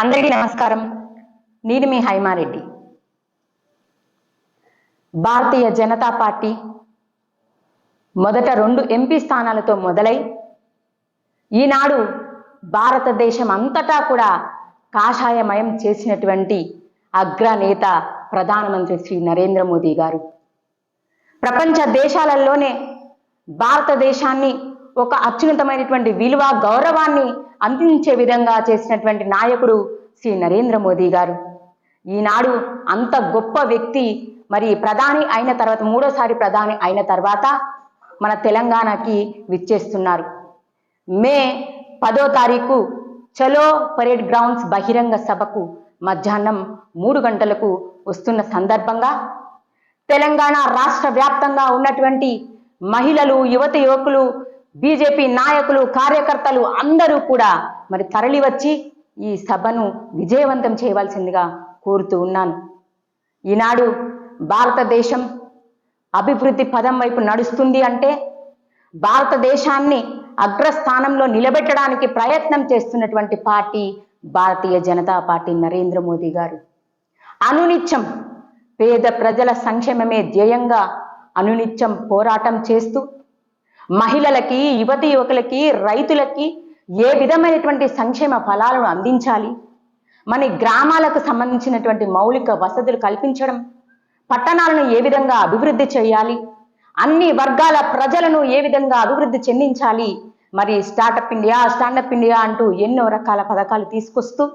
అందరికీ నమస్కారం. నేను మీ హైమారెడ్డి. భారతీయ జనతా పార్టీ మొదట 2 ఎంపీ స్థానాలతో మొదలై ఈనాడు భారతదేశం అంతటా కూడా కాషాయమయం చేసినటువంటి అగ్రనేత ప్రధానమంత్రి శ్రీ నరేంద్ర మోదీ గారు ప్రపంచ దేశాలలోనే భారతదేశాన్ని ఒక అత్యున్నతమైనటువంటి విలువ గౌరవాన్ని అందించే విధంగా చేసినటువంటి నాయకుడు శ్రీ నరేంద్ర మోదీ గారు. ఈనాడు అంత గొప్ప వ్యక్తి మరి ప్రధాని అయిన తర్వాత మూడోసారి ప్రధాని అయిన తర్వాత మన తెలంగాణకి విచ్చేస్తున్నారు. మే 10వ తారీఖు చలో పరేడ్ గ్రౌండ్స్ బహిరంగ సభకు మధ్యాహ్నం 3 గంటలకు వస్తున్న సందర్భంగా తెలంగాణ రాష్ట్ర వ్యాప్తంగా ఉన్నటువంటి మహిళలు, యువకులు, బీజేపీ నాయకులు, కార్యకర్తలు అందరూ కూడా మరి తరలి వచ్చి ఈ సభను విజయవంతం చేయవలసిందిగా కోరుతూ ఉన్నాను. ఈనాడు భారతదేశం అభివృద్ధి పదం వైపు నడుస్తుంది అంటే భారతదేశాన్ని అగ్రస్థానంలో నిలబెట్టడానికి ప్రయత్నం చేస్తున్నటువంటి పార్టీ భారతీయ జనతా పార్టీ నరేంద్ర మోదీ గారు. అనునిత్యం పేద ప్రజల సంక్షేమమే ధ్యేయంగా అనునిత్యం పోరాటం చేస్తూ మహిళలకి, యువకులకి, రైతులకి ఏ విధమైనటువంటి సంక్షేమ ఫలాలను అందించాలి, మన గ్రామాలకు సంబంధించినటువంటి మౌలిక వసతులు కల్పించడం, పట్టణాలను ఏ విధంగా అభివృద్ధి చేయాలి, అన్ని వర్గాల ప్రజలను ఏ విధంగా అభివృద్ధి చెందించాలి, మరి స్టార్టప్ ఇండియా, స్టాండప్ ఇండియా అంటూ ఎన్నో రకాల పథకాలు తీసుకొస్తూ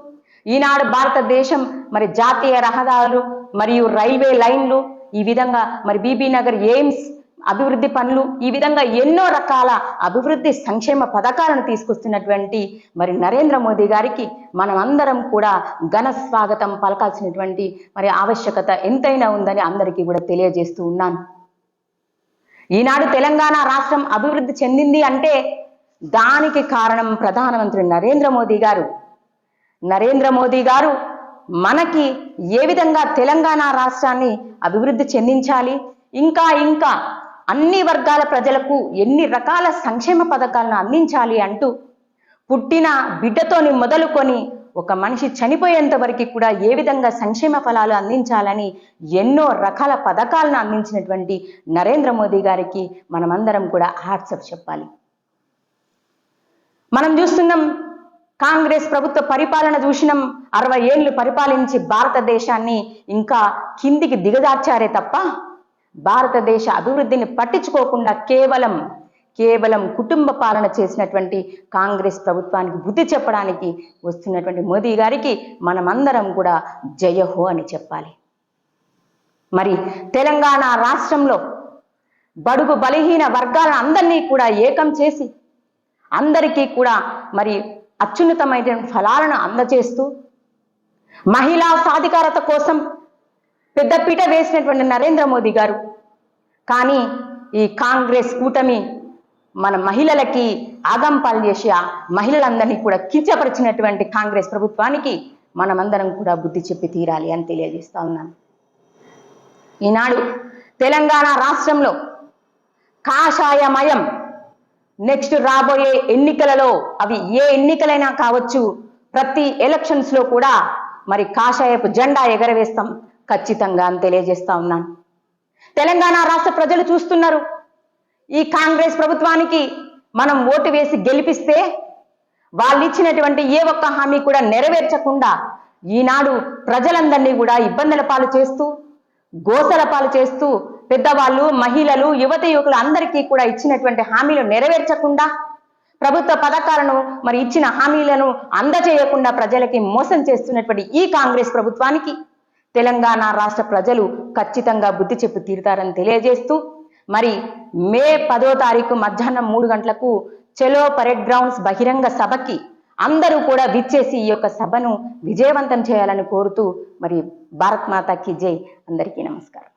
ఈనాడు భారతదేశం మరి జాతీయ రహదారులు మరియు రైల్వే లైన్లు, ఈ విధంగా మరి బీబీ నగర్ ఎయిమ్స్ అభివృద్ధి పనులు, ఈ విధంగా ఎన్నో రకాల అభివృద్ధి సంక్షేమ పథకాలను తీసుకొస్తున్నటువంటి మరి నరేంద్ర మోదీ గారికి మనం అందరం కూడా ఘన స్వాగతం పలకాల్సినటువంటి మరి ఆవశ్యకత ఎంతైనా ఉందని అందరికీ కూడా తెలియజేస్తూ ఉన్నాను. ఈనాడు తెలంగాణ రాష్ట్రం అభివృద్ధి చెందింది అంటే దానికి కారణం ప్రధానమంత్రి నరేంద్ర మోదీ గారు. నరేంద్ర మోదీ గారు మనకి ఏ విధంగా తెలంగాణ రాష్ట్రాన్ని అభివృద్ధి చెందించాలి, ఇంకా అన్ని వర్గాల ప్రజలకు ఎన్ని రకాల సంక్షేమ పథకాలను అందించాలి అంటూ పుట్టిన బిడ్డతోని మొదలుకొని ఒక మనిషి చనిపోయేంత వరకు కూడా ఏ విధంగా సంక్షేమ ఫలాలు అందించాలని ఎన్నో రకాల పథకాలను అందించినటువంటి నరేంద్ర మోదీ గారికి మనమందరం కూడా హ్యాట్సాప్ చెప్పాలి. మనం చూస్తున్నాం, కాంగ్రెస్ ప్రభుత్వ పరిపాలన చూసినాం. 60 ఏళ్ళు పరిపాలించి భారతదేశాన్ని ఇంకా కిందికి దిగజార్చారే తప్ప భారతదేశ అభివృద్ధిని పట్టించుకోకుండా కేవలం కుటుంబ పాలన చేసినటువంటి కాంగ్రెస్ ప్రభుత్వానికి బుద్ధి చెప్పడానికి వస్తున్నటువంటి మోదీ గారికి మనమందరం కూడా జయహో అని చెప్పాలి. మరి తెలంగాణ రాష్ట్రంలో బడుగు బలహీన వర్గాలను అందరినీ కూడా ఏకం చేసి అందరికీ కూడా మరి అత్యున్నతమైన ఫలాలను అందజేస్తూ మహిళా సాధికారత కోసం పెద్దపీట వేసినటువంటి నరేంద్ర మోదీ గారు. కానీ ఈ కాంగ్రెస్ కూటమి మన మహిళలకి ఆగంపాలు చేసి ఆ మహిళలందరినీ కూడా కించపరిచినటువంటి కాంగ్రెస్ ప్రభుత్వానికి మనమందరం కూడా బుద్ధి చెప్పి తీరాలి అని తెలియజేస్తా ఉన్నాను. ఈనాడు తెలంగాణ రాష్ట్రంలో కాషాయమయం నెక్స్ట్ రాబోయే ఎన్నికలలో, అవి ఏ ఎన్నికలైనా కావచ్చు, ప్రతి ఎలక్షన్స్ లో కూడా మరి కాషాయపు జెండా ఎగరవేస్తాం ఖచ్చితంగా అని తెలియజేస్తా ఉన్నాను. తెలంగాణ రాష్ట్ర ప్రజలు చూస్తున్నారు, ఈ కాంగ్రెస్ ప్రభుత్వానికి మనం ఓటు వేసి గెలిపిస్తే వాళ్ళు ఇచ్చినటువంటి ఏ ఒక్క హామీ కూడా నెరవేర్చకుండా ఈనాడు ప్రజలందరినీ కూడా ఇబ్బందుల పాలు చేస్తూ, గోసల పాలు చేస్తూ, పెద్దవాళ్ళు, మహిళలు, యువకులు అందరికీ కూడా ఇచ్చినటువంటి హామీలు నెరవేర్చకుండా, ప్రభుత్వ పథకాలను మరి ఇచ్చిన హామీలను అందజేయకుండా ప్రజలకి మోసం చేస్తున్నటువంటి ఈ కాంగ్రెస్ ప్రభుత్వానికి తెలంగాణ రాష్ట్ర ప్రజలు ఖచ్చితంగా బుద్ధి చెప్పి తీరుతారని తెలియజేస్తూ మరి మే 10వ తారీఖు మధ్యాహ్నం 3 గంటలకు చలో పరేడ్ గ్రౌండ్స్ బహిరంగ సభకి అందరూ కూడా విచ్చేసి ఈ యొక్క సభను విజయవంతం చేయాలని కోరుతూ మరి భారత్ మాతాకి జై. అందరికీ నమస్కారం.